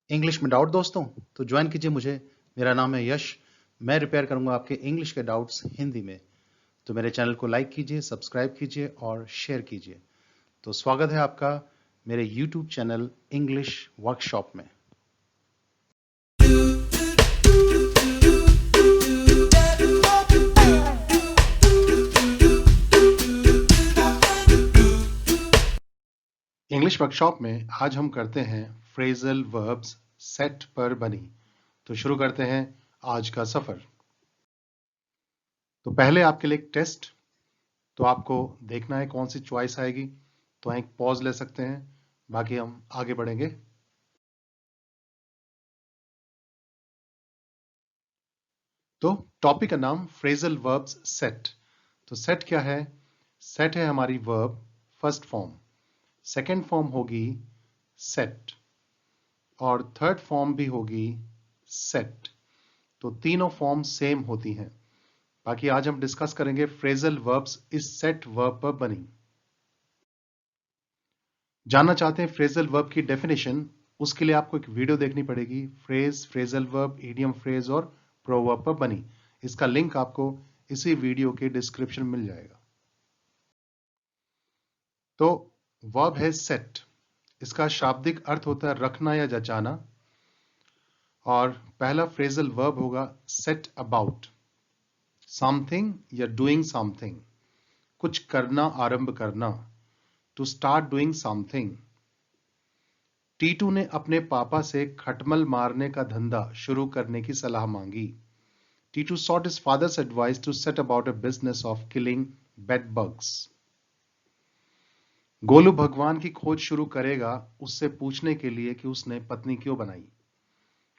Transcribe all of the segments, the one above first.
English में doubt दोस्तों तो ज्वाइन कीजिए मुझे। मेरा नाम है यश। मैं रिपेयर करूंगा आपके इंग्लिश के डाउट्स हिंदी में। तो मेरे चैनल को लाइक कीजिए, सब्सक्राइब कीजिए और शेयर कीजिए। तो स्वागत है आपका मेरे यूट्यूब चैनल इंग्लिश वर्कशॉप में। इंग्लिश वर्कशॉप में आज हम करते हैं फ्रेजल वर्ब्स सेट पर बनी। तो शुरू करते हैं आज का सफर। तो पहले आपके लिए एक टेस्ट। तो आपको देखना है कौन सी चॉइस आएगी। तो एक पॉज ले सकते हैं, बाकी हम आगे बढ़ेंगे। तो टॉपिक का नाम फ्रेजल वर्ब्स सेट। तो सेट क्या है? सेट है हमारी verb first form, second form होगी सेट और थर्ड फॉर्म भी होगी सेट। तो तीनों फॉर्म सेम होती हैं। बाकी आज हम डिस्कस करेंगे फ्रेजल वर्ब्स इस सेट वर्ब पर बनी। जानना चाहते हैं फ्रेजल वर्ब की डेफिनेशन? उसके लिए आपको एक वीडियो देखनी पड़ेगी, phrase, phrasal verb, idiom phrase और प्रोवर्ब पर बनी। इसका लिंक आपको इसी वीडियो के डिस्क्रिप्शन में मिल जाएगा। तो वर्ब है सेट। इसका शाब्दिक अर्थ होता है रखना या जचाना। और पहला फ्रेजल वर्ब होगा सेट अबाउट, समथिंग या डूइंग समथिंग, कुछ करना, आरंभ करना। To start doing something. Titu ने अपने पापा से खटमल मारने का धंधा शुरू करने की सलाह मांगी। Titu sought his father's advice to set about a business of killing bed bugs. Golu भगवान की खोज शुरू करेगा उससे पूछने के लिए कि उसने पत्नी क्यों बनाई।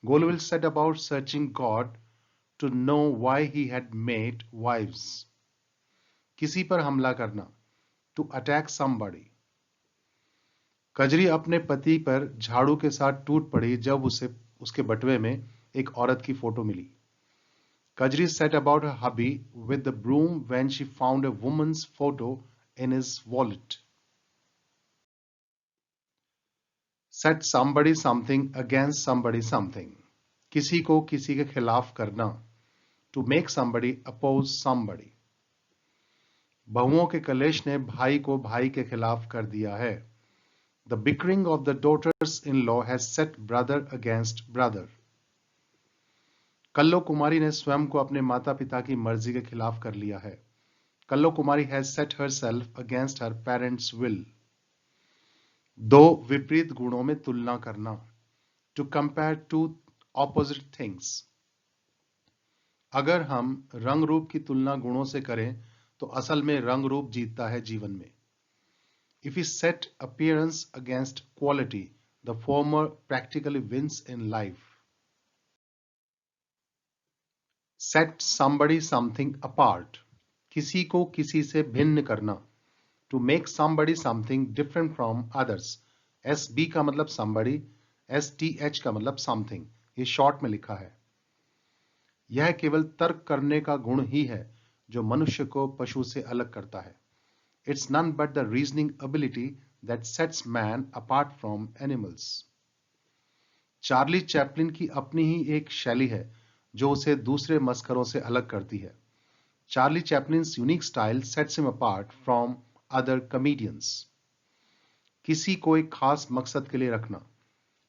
Golu will set about searching God to know why he had made wives. किसी पर हमला करना, to attack somebody. कजरी अपने पति पर झाड़ू के साथ टूट पड़ी जब उसे उसके बटुए में एक औरत की फोटो मिली। Kajri set about her hubby with the broom when she found a woman's photo in his wallet. Set somebody something against somebody something. किसी को किसी के खिलाफ करना. To make somebody oppose somebody. बहुओं के कलेश ने भाई को भाई के खिलाफ कर दिया है. The bickering of the daughters-in-law has set brother against brother. कल्लो कुमारी ने स्वयं को अपने माता पिता की मर्जी के खिलाफ कर लिया है. कल्लो कुमारी has set herself against her parents' will. दो विपरीत गुणों में तुलना करना. To compare two opposite things. अगर हम रंग रूप की तुलना गुणों से करें तो असल में रंग रूप जीतता है जीवन में. If we set appearance against quality, the former practically wins in life. Set somebody something apart. किसी को किसी से भिन्न करना. To make somebody something different from others. SB का मतलब somebody, STH का मतलब something. ये शॉर्ट में लिखा है. यह केवल तर्क करने का गुण ही है जो मनुष्य को पशु से अलग करता है. It's none but the reasoning ability that sets man apart from animals. Charlie Chaplin की अपनी ही एक शैली है जो उसे दूसरे मस्करों से अलग करती है. Charlie Chaplin's unique style sets him apart from other comedians. किसी को एक खास मकसद के लिए रखना.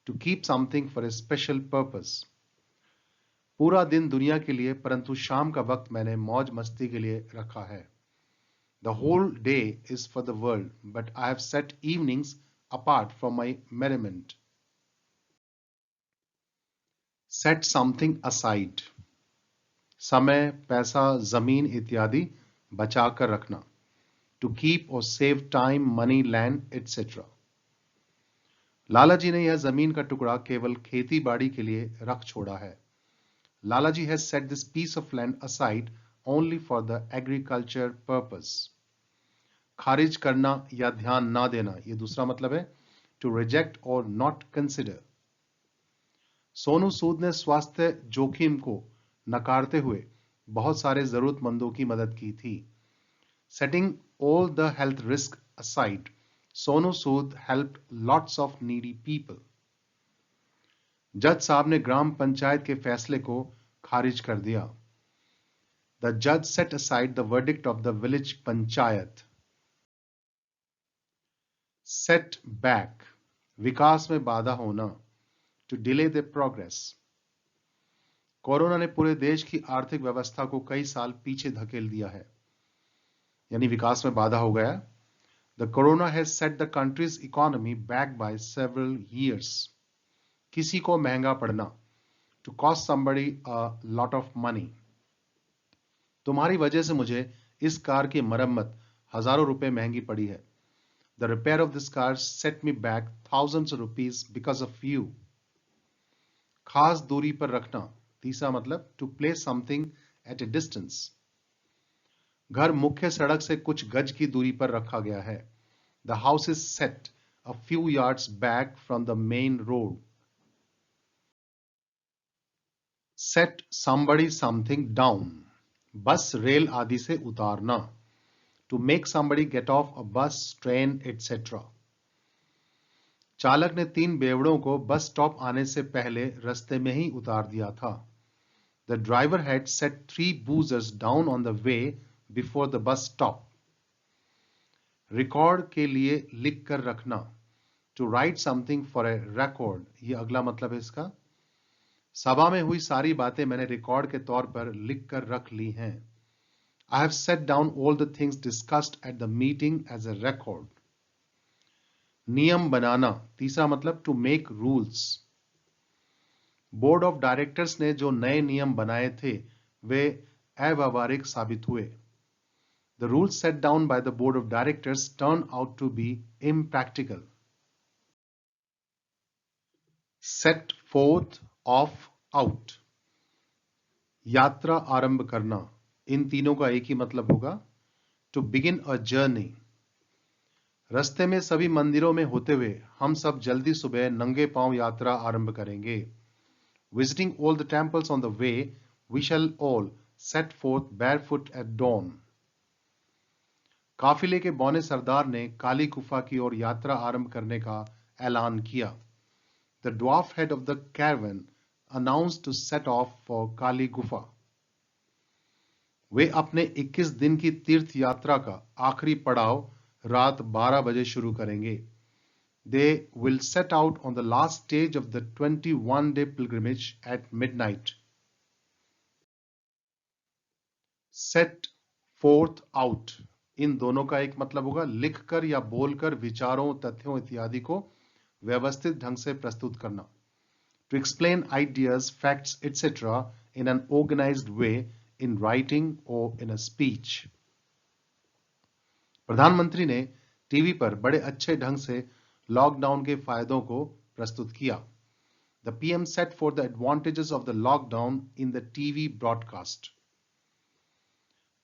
To keep something for a special purpose. पूरा दिन दुनिया के लिए परंतु शाम का वक्त मैंने मौज मस्ती के लिए रखा है. The whole day is for the world, but I have set evenings apart from my merriment. Set something aside. समय, पैसा, जमीन इत्यादि बचा कर रखना. To keep or save time, money, land, etc. लाला जी ने यह जमीन का टुकड़ा केवल खेती बाड़ी के लिए रख छोड़ा है. Lala ji has set this piece of land aside only for the agriculture purpose. खारिज करना या ध्यान ना देना, ये दूसरा मतलब है. To reject or not consider. Sonu Sood ने स्वास्थ्य जोखिम को नकारते हुए बहुत सारे जरूरतमंदों की मदद की थी. Setting all the health risk aside, Sonu Sood helped lots of needy people. जज साहब ने ग्राम पंचायत के फैसले को खारिज कर दिया। The judge set aside the verdict of the village panchayat. Set back, विकास में बाधा होना, to delay their progress. Corona ने पूरे देश की आर्थिक व्यवस्था को कई साल पीछे धकेल दिया है, यानी विकास में बाधा हो गया। The corona has set the country's economy back by several years. किसी को महंगा पड़ना, to cost somebody a lot of money. तुम्हारी वजह से मुझे इस कार की मरम्मत हजारों रुपए महंगी पड़ी है। The repair of this car set me back thousands of rupees because of you. खास दूरी पर रखना, तीसरा मतलब to place something at a distance. घर मुख्य सड़क से कुछ गज की दूरी पर रखा गया है। The house is set a few yards back from the main road. Set somebody something down. Bus rail आदि से उतारना, to make somebody get off a bus, train, etc. चालक ने 3 बेवड़ों को बस स्टॉप आने से पहले रास्ते में ही उतार दिया था। The driver had set 3 boozers down on the way before the bus stop. Record के लिए लिख कर रखना, to write something for a record. ये अगला मतलब है इसका। सभा में हुई सारी बातें मैंने रिकॉर्ड के तौर पर लिख कर रख ली हैं। I have set down all the things discussed at the meeting as a record. नियम बनाना, तीसरा मतलब to make rules. Board of directors ने जो नए नियम बनाए थे वे अव्यावहारिक साबित हुए। The rules set down by the board of directors turned out to be impractical. Set forth, off, out. यात्रा आरंभ करना, इन तीनों का एक ही मतलब होगा to begin a journey. रास्ते में सभी मंदिरों में होते हुए हम सब जल्दी सुबह नंगे पांव यात्रा आरंभ करेंगे। Visiting all the temples on the way, we shall all set forth barefoot at dawn. काफिले के बौने सरदार ने काली गुफा की ओर यात्रा आरंभ करने का ऐलान किया। The dwarf head of the caravan announced to set off for काली गुफा। वे अपने 21 दिन की तीर्थ यात्रा का आखिरी पड़ाव रात 12 बजे शुरू करेंगे। They will set out on the last stage of the 21-day pilgrimage at midnight. Set forth, out. इन दोनों का एक मतलब होगा लिखकर या बोलकर विचारों, तथ्यों इत्यादि को व्यवस्थित ढंग से प्रस्तुत करना। To explain ideas, facts, etc. in an organized way in writing or in a speech. प्रधानमंत्री ने टीवी पर बड़े अच्छे ढंग से लॉकडाउन के फायदों को प्रस्तुत किया। The PM set forth the advantages of the lockdown in the TV broadcast.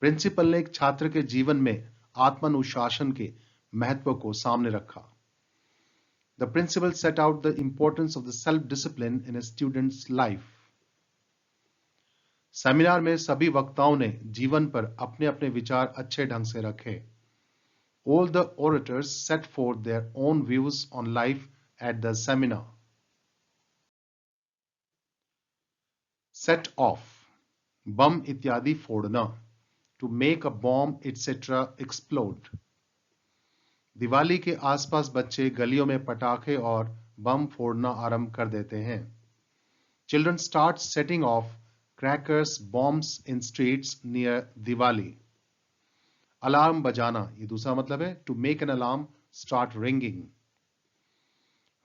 Principal ने एक छात्र के जीवन में आत्मानुशासन के महत्व को सामने रखा। The principal set out the importance of the self-discipline in a student's life. Seminar में सभी वक्ताओं ने जीवन पर अपने अपने विचार अच्छे ढंग से रखे। All the orators set forth their own views on life at the seminar. Set off, बम इत्यादि फोड़ना, to make a bomb etc. explode. Diwali के आसपास बच्चे गलियों में पटाखे और बम फोड़ना आरंभ कर देते हैं। Children start setting off crackers, bombs in streets near Diwali. Alarm बजाना, ये दूसरा मतलब है to make an alarm start ringing.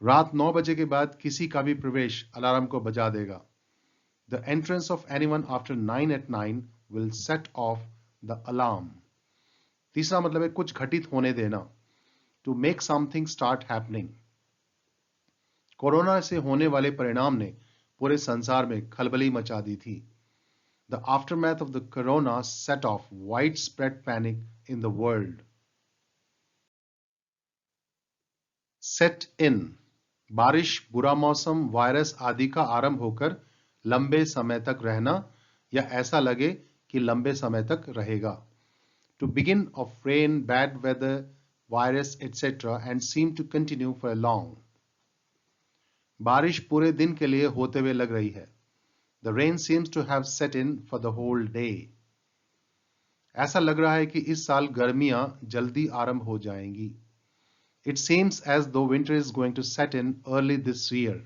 रात 9 बजे के बाद किसी का भी प्रवेश अलार्म को बजा देगा। The entrance of anyone after 9 at 9 will set off the alarm. तीसरा मतलब है कुछ घटित होने देना to make something start happening. Corona से होने वाले परिणाम ने पूरे संसार में खलबली मचा दी थी। The aftermath of the corona set off widespread panic in the world. Set in, बारिश, बुरा मौसम, वायरस आदि का आरंभ होकर लंबे समय तक रहना या ऐसा लगे कि लंबे समय तक रहेगा। To begin of rain, bad weather, virus, etc. and seem to continue for long. बारिश पूरे दिन के लिए होते हुए लग रही है। The rain seems to have set in for the whole day. ऐसा लग रहा है कि इस साल गर्मियां जल्दी आरंभ हो जाएंगी। It seems as though winter is going to set in early this year.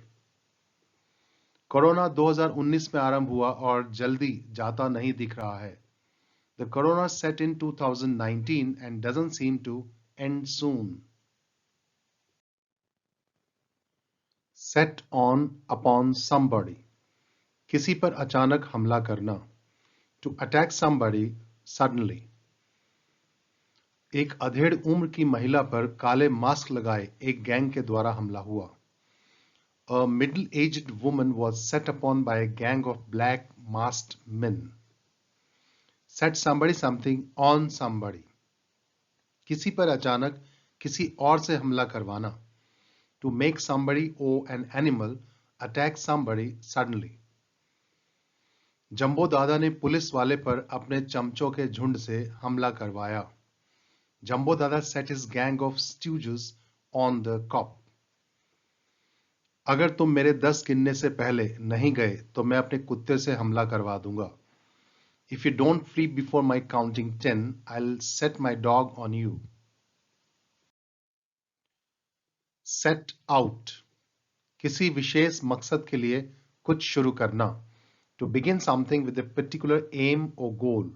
Corona 2019 में आरंभ हुआ और जल्दी जाता नहीं दिख रहा है। The corona set in 2019 and doesn't seem to end soon. Set on upon somebody. किसी पर अचानक हमला करना। To attack somebody suddenly. एक अधेड़ उम्र की महिला पर काले मास्क लगाए एक गैंग के द्वारा हमला हुआ। A middle-aged woman was set upon by a gang of black masked men. Set somebody something on somebody. किसी पर अचानक किसी और से हमला करवाना। To make somebody or an animal attack somebody suddenly. Jumbo दादा ने पुलिस वाले पर अपने चमचों के झुंड से हमला करवाया। जंबो दादा set his gang of stooges on the cop. अगर तुम मेरे 10 गिनने से पहले नहीं गए तो मैं अपने कुत्ते से हमला करवा दूंगा। If you don't flee before my counting 10, I'll set my dog on you. Set out. किसी विशेष मकसद के लिए कुछ शुरू करना। To begin something with a particular aim or goal.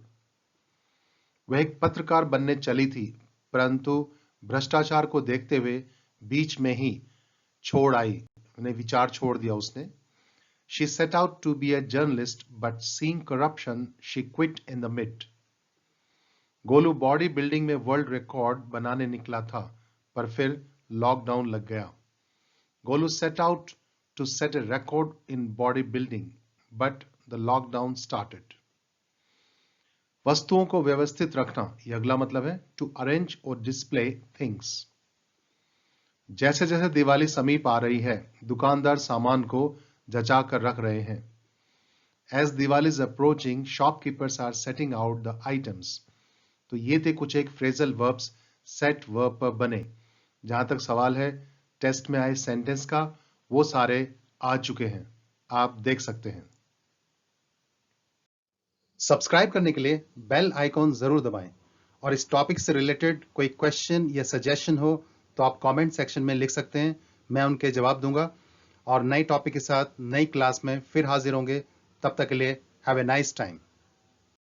वह एक पत्रकार बनने चली थी, परंतु भ्रष्टाचार को देखते हुए बीच में ही छोड़ आई, विचार छोड़ दिया उसने। She set out to be a journalist, but seeing corruption, she quit in the mid. Golu body building में वर्ल्ड रिकॉर्ड बनाने निकला था, पर फिर लॉकडाउन लग गया। Golu set out to set a record in body building, but the lockdown started. वस्तुओं को व्यवस्थित रखना, यह अगला मतलब है to arrange or display things. जैसे जैसे दिवाली समीप आ रही है, दुकानदार सामान को जचा कर रख रहे हैं। As Diwali is approaching, shopkeepers are setting out the items. तो ये थे कुछ एक फ्रेजल वर्ब्स सेट वर्ब पर बने। जहां तक सवाल है टेस्ट में आए सेंटेंस का, वो सारे आ चुके हैं, आप देख सकते हैं। सब्सक्राइब करने के लिए बेल आइकॉन जरूर दबाएं और इस टॉपिक से रिलेटेड कोई क्वेश्चन या सजेशन हो तो आप कमेंट सेक्शन में लिख सकते हैं, मैं उनके जवाब दूंगा। और नई टॉपिक के साथ नई क्लास में फिर हाजिर होंगे। तब तक के लिए हैव ए नाइस टाइम।